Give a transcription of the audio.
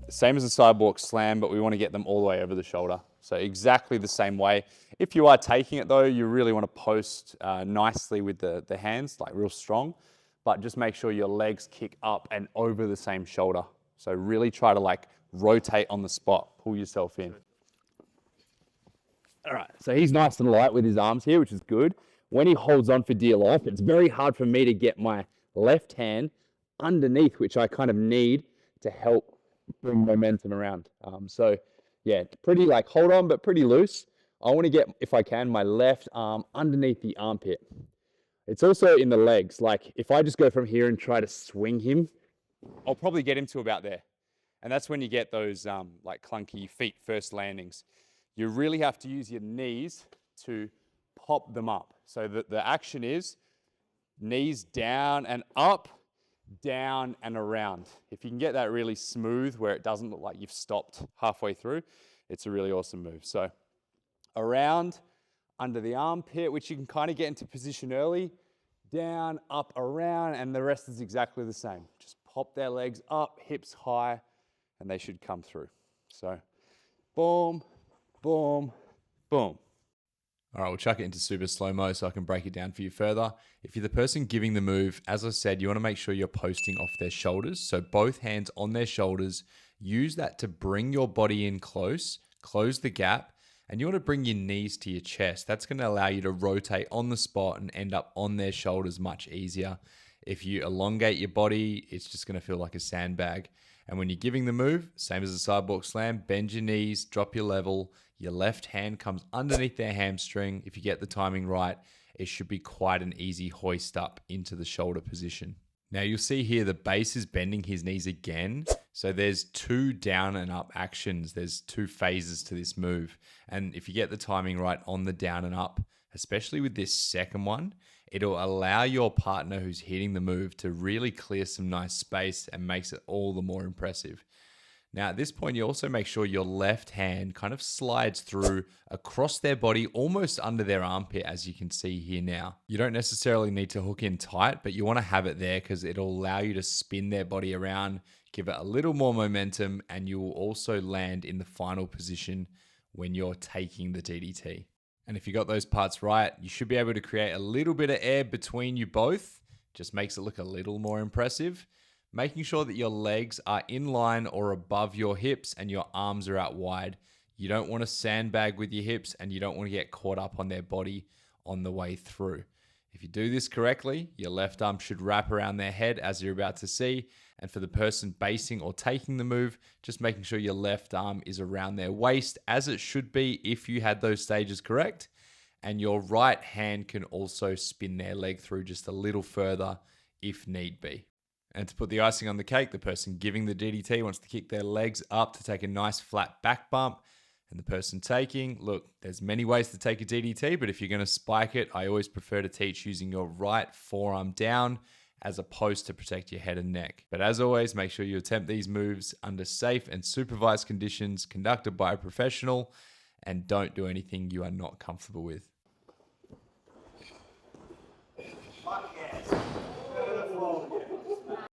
Same as a sidewalk slam, but we want to get them all the way over the shoulder. So exactly the same way. If you are taking it though, you really want to post nicely with the hands, like real strong, but just make sure your legs kick up and over the same shoulder. So really try to like rotate on the spot, pull yourself in. All right, so he's nice and light with his arms here, which is good. When he holds on for dear life, it's very hard for me to get my left hand underneath, which I kind of need to help bring momentum around. So yeah, pretty like hold on, but pretty loose. I want to get, if I can, my left arm underneath the armpit. It's also in the legs. Like if I just go from here and try to swing him, I'll probably get him to about there. And that's when you get those like clunky feet first landings. You really have to use your knees to pop them up. So the action is knees down and up, down and around. If you can get that really smooth where it doesn't look like you've stopped halfway through, it's a really awesome move. So around, under the armpit, which you can kind of get into position early, down, up, around, and the rest is exactly the same. Just pop their legs up, hips high, and they should come through. So boom, boom, boom. All right, we'll chuck it into super slow-mo so I can break it down for you further. If you're the person giving the move, as I said, you want to make sure you're posting off their shoulders. So both hands on their shoulders. Use that to bring your body in close, close the gap, and you want to bring your knees to your chest. That's going to allow you to rotate on the spot and end up on their shoulders much easier. If you elongate your body, it's just going to feel like a sandbag. And when you're giving the move, same as a sidewalk slam, bend your knees, drop your level. Your left hand comes underneath their hamstring. If you get the timing right, it should be quite an easy hoist up into the shoulder position. Now you'll see here the base is bending his knees again. So there's two down and up actions. There's two phases to this move. And if you get the timing right on the down and up, especially with this second one, it'll allow your partner who's hitting the move to really clear some nice space and makes it all the more impressive. Now at this point, you also make sure your left hand kind of slides through across their body, almost under their armpit, as you can see here now. You don't necessarily need to hook in tight, but you want to have it there because it'll allow you to spin their body around, give it a little more momentum, and you will also land in the final position when you're taking the DDT. And if you got those parts right, you should be able to create a little bit of air between you both. Just makes it look a little more impressive. Making sure that your legs are in line or above your hips and your arms are out wide. You don't want to sandbag with your hips and you don't want to get caught up on their body on the way through. If you do this correctly, your left arm should wrap around their head as you're about to see. And for the person basing or taking the move, just making sure your left arm is around their waist as it should be if you had those stages correct. And your right hand can also spin their leg through just a little further if need be. And to put the icing on the cake, the person giving the DDT wants to kick their legs up to take a nice flat back bump. And the person taking, look, there's many ways to take a DDT, but if you're going to spike it, I always prefer to teach using your right forearm down as opposed to protect your head and neck. But as always, make sure you attempt these moves under safe and supervised conditions conducted by a professional and don't do anything you are not comfortable with.